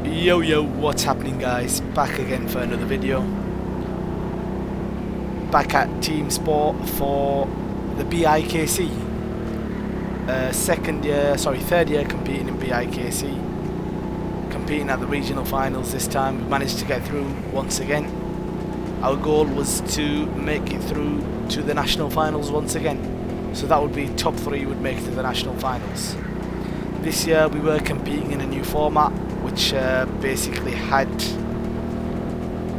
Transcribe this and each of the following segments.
Yo, what's happening, guys? Back again for another video. Back at Teamsport for the Bikc. Third year competing in Bikc. Competing at the regional finals this time. We managed to get through once again. Our goal was to make it through to the national finals once again. So that would be top 3 would make it to the national finals. This year we were competing in a new format, which basically had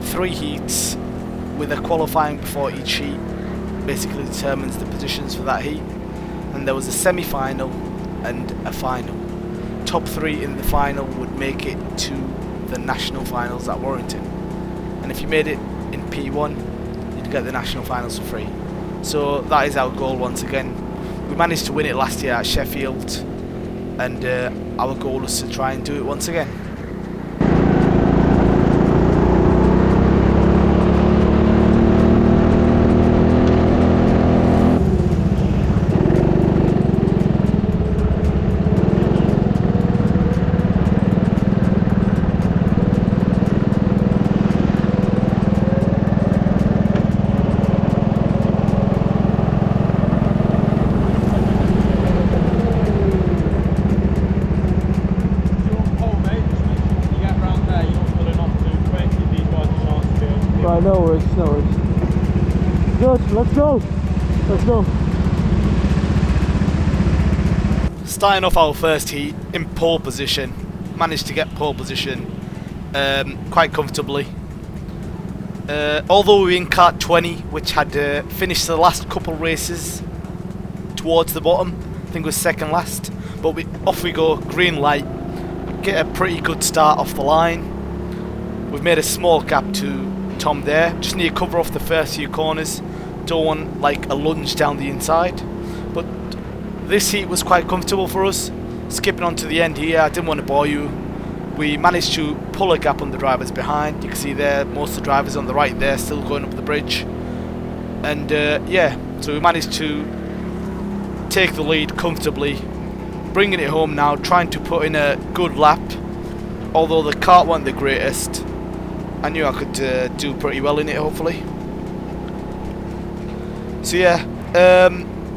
3 heats with a qualifying before each heat. Basically determines the positions for that heat, and there was a semi-final and a final. Top 3 in the final would make it to the national finals at Warrington, and if you made it in P1 you'd get the national finals for free. So that is our goal once again. We managed to win it last year at Sheffield, and our goal is to try and do it once again. No worries. Good, let's go. Starting off our first heat in pole position. Managed to get pole position quite comfortably. Although we were in kart 20, which had finished the last couple races towards the bottom. I think it was second last. But off we go, green light. Get a pretty good start off the line. We've made a small gap to Tom there. Just need to cover off the first few corners. Don't want like a lunge down the inside. But this heat was quite comfortable for us. Skipping on to the end here, I didn't want to bore you. We managed to pull a gap on the drivers behind. You can see there, most of the drivers on the right there still going up the bridge. And yeah, so we managed to take the lead comfortably. Bringing it home now, trying to put in a good lap. Although the kart wasn't the greatest, I knew I could do pretty well in it, hopefully. So yeah,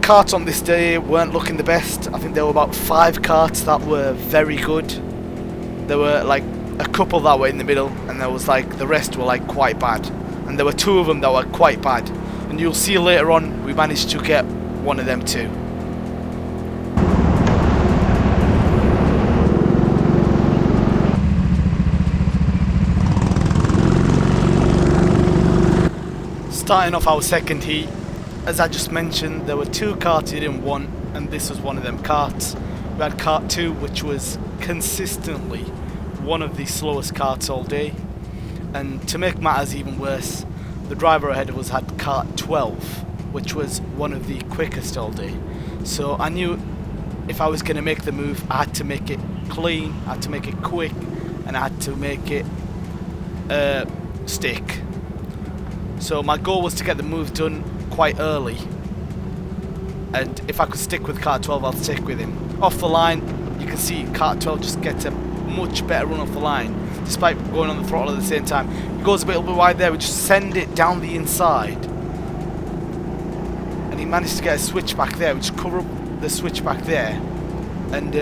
karts on this day weren't looking the best. I think there were about 5 karts that were very good. There were like a couple that were in the middle, and there was like the rest were like quite bad. And there were 2 of them that were quite bad. And you'll see later on, we managed to get one of them too. Starting off our second heat, as I just mentioned, there were 2 karts you didn't want, and this was one of them karts. We had kart 2, which was consistently one of the slowest karts all day, and to make matters even worse, the driver ahead of us had kart 12, which was one of the quickest all day. So I knew if I was going to make the move, I had to make it clean, I had to make it quick, and I had to make it stick. So my goal was to get the move done quite early, and if I could stick with kart 12, I'll stick with him. Off the line, you can see kart 12 just gets a much better run off the line, despite going on the throttle at the same time. He goes a little bit wide there, we just send it down the inside, and he managed to get a switch back there. We just cover up the switch back there, and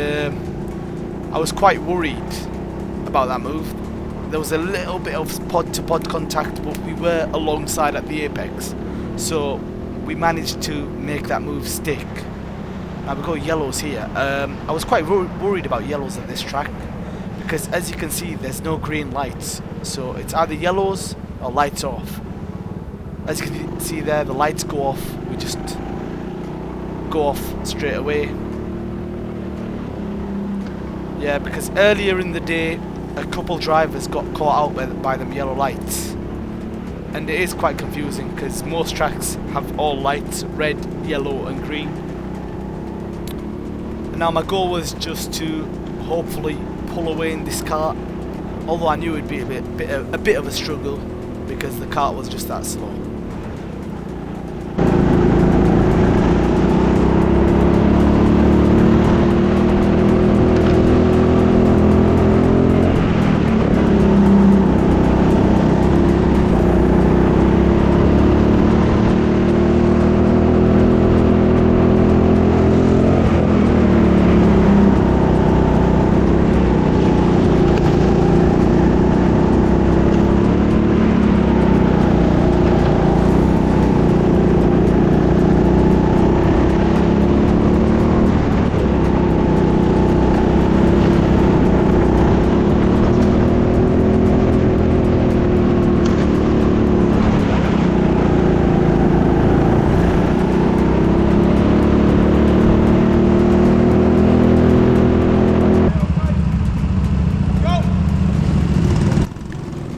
I was quite worried about that move. There was a little bit of pod-to-pod contact, but we were alongside at the apex, so we managed to make that move stick. Now we got yellows here. I was quite worried about yellows at this track, because as you can see there's no green lights, so it's either yellows or lights off. As you can see there, the lights go off, we just go off straight away. Yeah, because earlier in the day a couple drivers got caught out by them yellow lights, and it is quite confusing because most tracks have all lights, red, yellow and green. And now my goal was just to hopefully pull away in this kart, although I knew it would be a bit of a struggle because the kart was just that slow.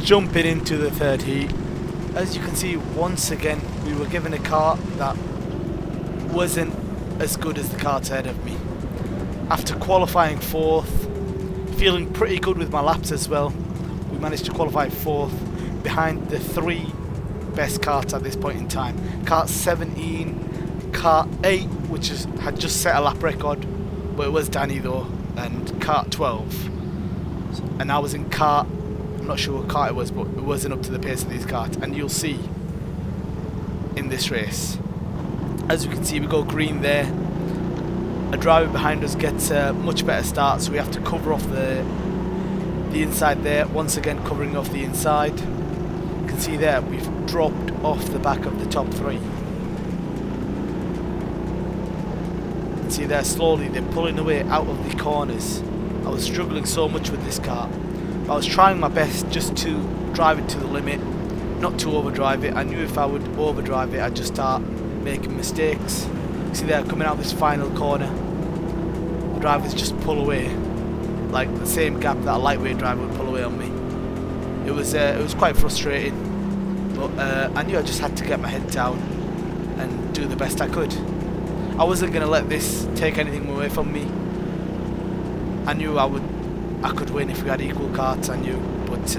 jumping into the third heat. As you can see, once again we were given a kart that wasn't as good as the karts ahead of me. After qualifying 4th, feeling pretty good with my laps as well, we managed to qualify 4th behind the 3 best karts at this point in time. Kart 17, Kart 8, which had just set a lap record, but it was Danny though, and Kart 12. And I was in Kart, I'm not sure what kart it was, but it wasn't up to the pace of these karts. And you'll see in this race, as you can see, we go green there. A driver behind us gets a much better start, so we have to cover off the inside there. Once again, covering off the inside. You can see there we've dropped off the back of the top 3. You can see there slowly they're pulling away out of the corners. I was struggling so much with this car. I was trying my best just to drive it to the limit, not to overdrive it. I knew if I would overdrive it I'd just start making mistakes. You see there, coming out this final corner, the drivers just pull away, like the same gap that a lightweight driver would pull away on me. It was quite frustrating, but I knew I just had to get my head down and do the best I could. I wasn't going to let this take anything away from me. I knew I could win if we had equal karts, I knew, but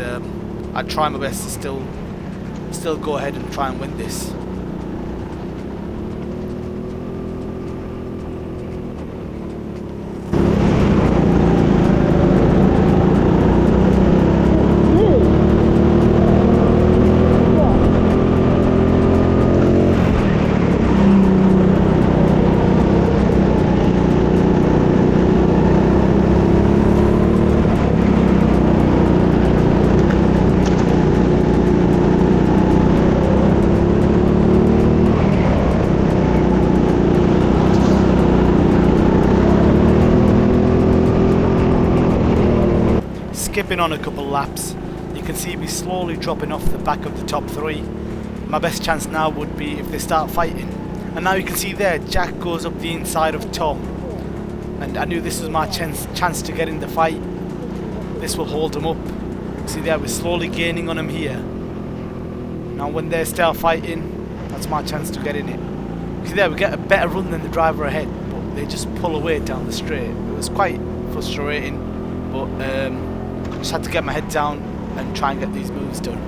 I'd try my best to still go ahead and try and win this. Skipping on a couple laps, you can see me slowly dropping off the back of the top 3. My best chance now would be if they start fighting. And now you can see there, Jack goes up the inside of Tom. And I knew this was my chance to get in the fight. This will hold him up. See there, we're slowly gaining on him here. Now when they start fighting, that's my chance to get in it. See there, we get a better run than the driver ahead, but they just pull away down the straight. It was quite frustrating, but just had to get my head down and try and get these moves done.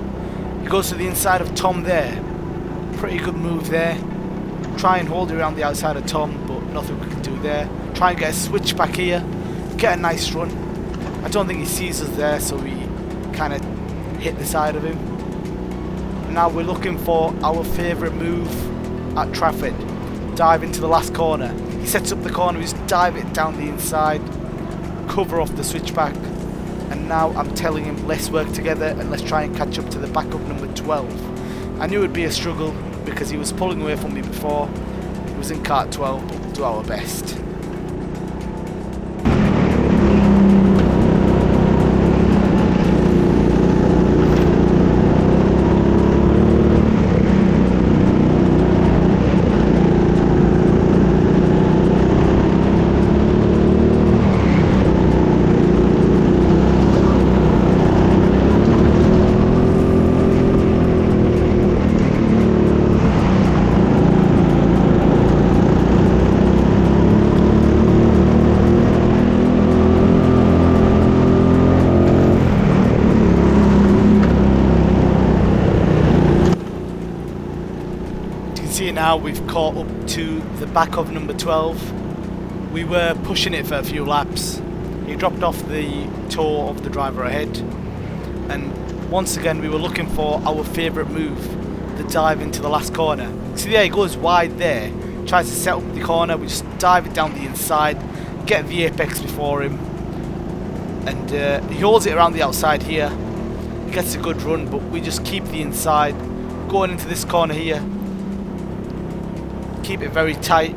He goes to the inside of Tom there. Pretty good move there. Try and hold it around the outside of Tom, but nothing we can do there. Try and get a switch back here. Get a nice run. I don't think he sees us there, so we kind of hit the side of him. Now we're looking for our favourite move at Trafford. Dive into the last corner. He sets up the corner, we just dive it down the inside. Cover off the switchback. And now I'm telling him, let's work together and let's try and catch up to the back of number 12. I knew it would be a struggle because he was pulling away from me before. He was in kart 12, but we'll do our best. See now we've caught up to the back of number 12. We were pushing it for a few laps. He dropped off the toe of the driver ahead, and once again we were looking for our favourite move, the dive into the last corner. See there, he goes wide there, tries to set up the corner, we just dive it down the inside, get the apex before him, and he holds it around the outside here. He gets a good run, but we just keep the inside, going into this corner here. Keep it very tight.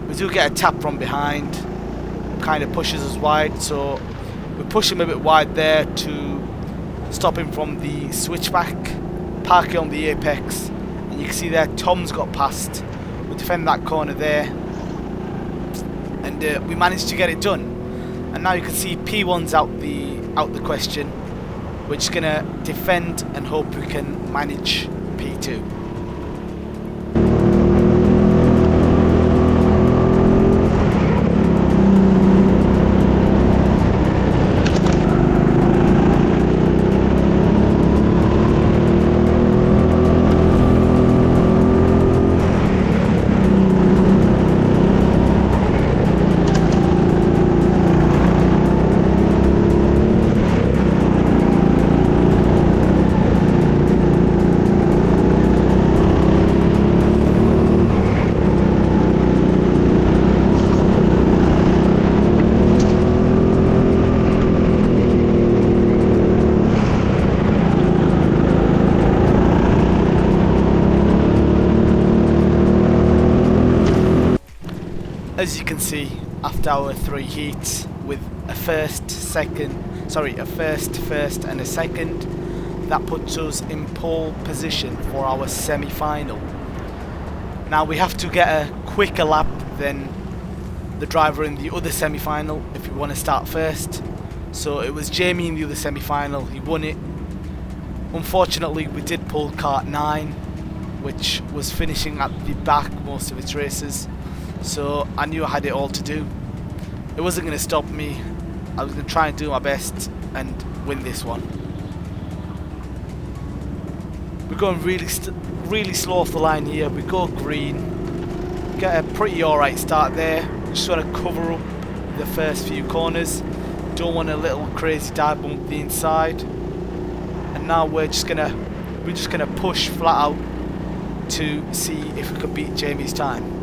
We do get a tap from behind, kind of pushes us wide, so we push him a bit wide there to stop him from the switchback, park it on the apex, and you can see there Tom's got past. We defend that corner there, and we managed to get it done. And now you can see P1's out the question. We're just going to defend and hope we can manage P2. As you can see, after our 3 heats with a first, first and a second, that puts us in pole position for our semi-final. Now we have to get a quicker lap than the driver in the other semi-final if we want to start first. So it was Jamie in the other semi-final, he won it. Unfortunately we did pull kart 9, which was finishing at the back most of its races. So I knew I had it all to do. It wasn't going to stop me. I was going to try and do my best and win this one. We're going really slow off the line here. We go green. Get a pretty alright start there. Just want to cover up the first few corners. Don't want a little crazy dive bump the inside. And now we're just gonna push flat out to see if we can beat Jamie's time.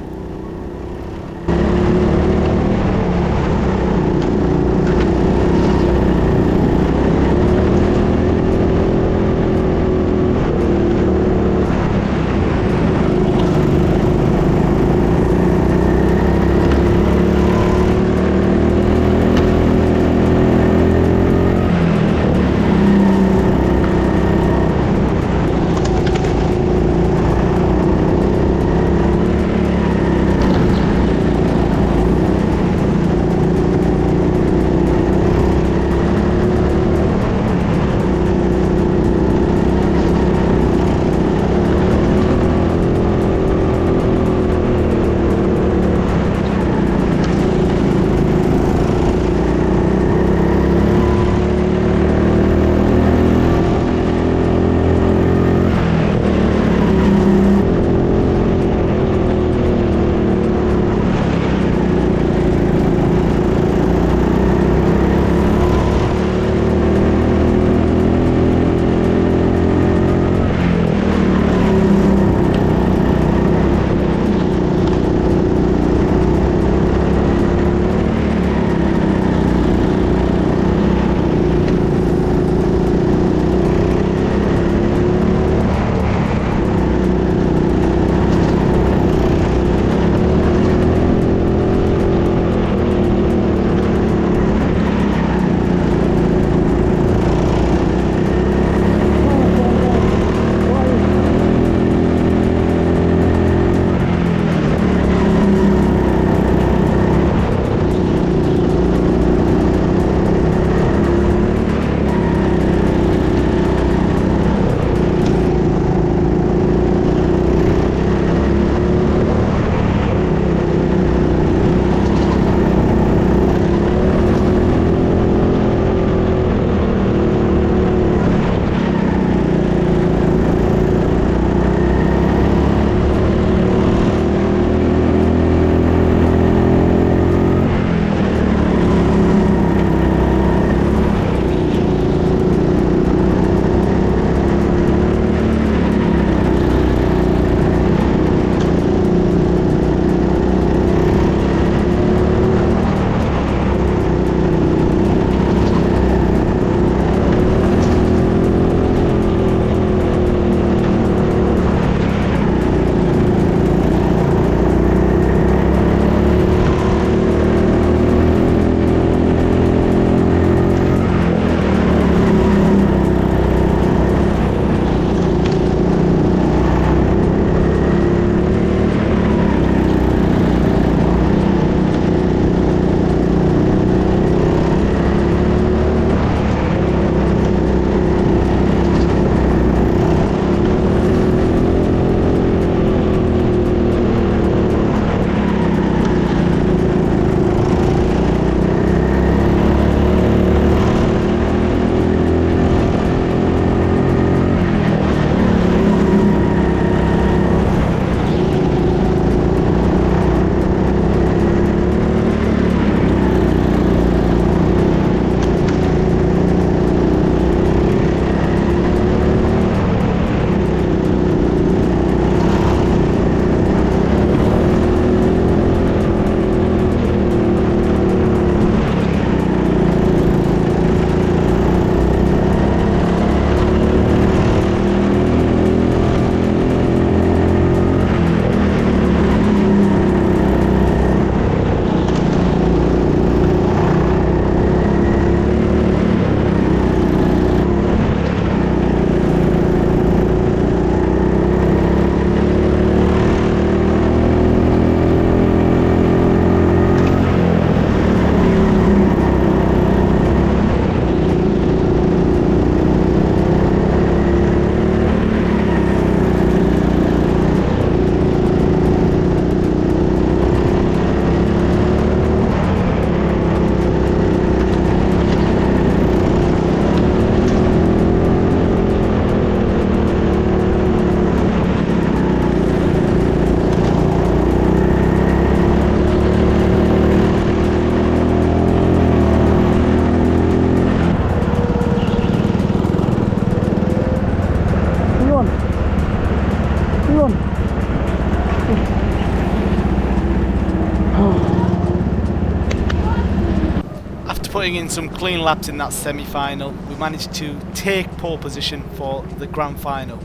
putting in some clean laps in that semi-final, we managed to take pole position for the grand final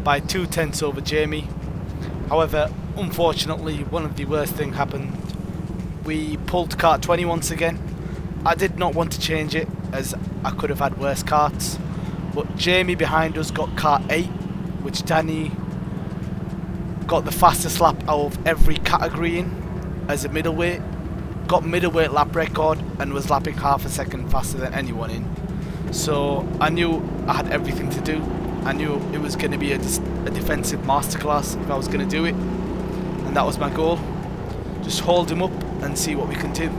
by 2/10 over Jamie. However, unfortunately, one of the worst things happened. We pulled kart 20 once again. I did not want to change it, as I could have had worse karts, but Jamie behind us got kart 8, which Danny got the fastest lap out of every category in as a middleweight, got middleweight lap record and was lapping half a second faster than anyone in. So I knew I had everything to do. I knew it was going to be a defensive masterclass if I was going to do it, and that was my goal. Just hold him up and see what we can do.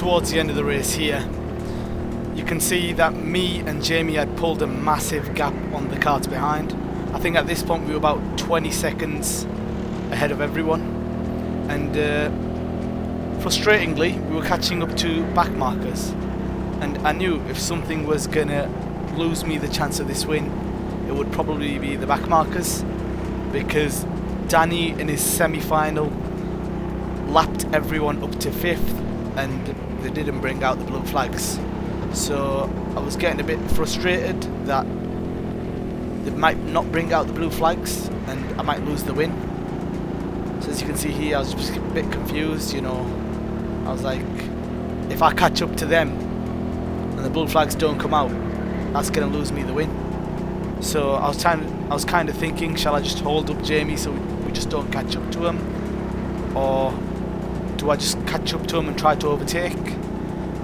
towards the end of the race here. You can see that me and Jamie had pulled a massive gap on the karts behind. I think at this point we were about 20 seconds ahead of everyone, and frustratingly we were catching up to back markers, and I knew if something was gonna lose me the chance of this win, it would probably be the back markers, because Danny in his semi-final lapped everyone up to 5th and they didn't bring out the blue flags. So I was getting a bit frustrated that they might not bring out the blue flags and I might lose the win. So as you can see here, I was just a bit confused, you know. I was like, if I catch up to them and the blue flags don't come out, that's going to lose me the win. So I was kind of thinking, shall I just hold up Jamie so we just don't catch up to him, or do I just catch up to him and try to overtake?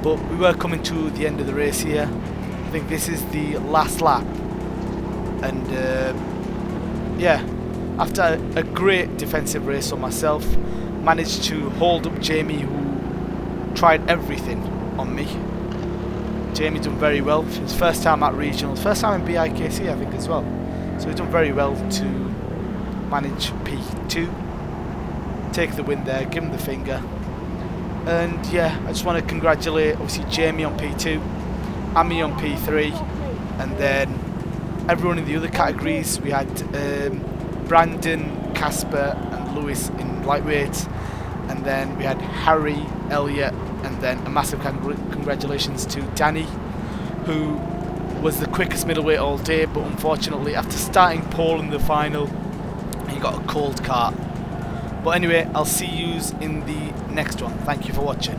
But we were coming to the end of the race here. I think this is the last lap, and yeah, after a great defensive race on myself, managed to hold up Jamie, who tried everything on me. Jamie done very well. His first time at regionals, first time in Bikc I think as well. So he's done very well to manage P2, take the win there, give him the finger. And yeah, I just want to congratulate obviously Jamie on P2, Amy on P3, and then everyone in the other categories. We had Brandon, Casper and Lewis in lightweight, and then we had Harry, Elliot, and then a massive congratulations to Danny, who was the quickest middleweight all day, but unfortunately after starting pole in the final he got a cold kart. But anyway, I'll see yous in the next one. Thank you for watching.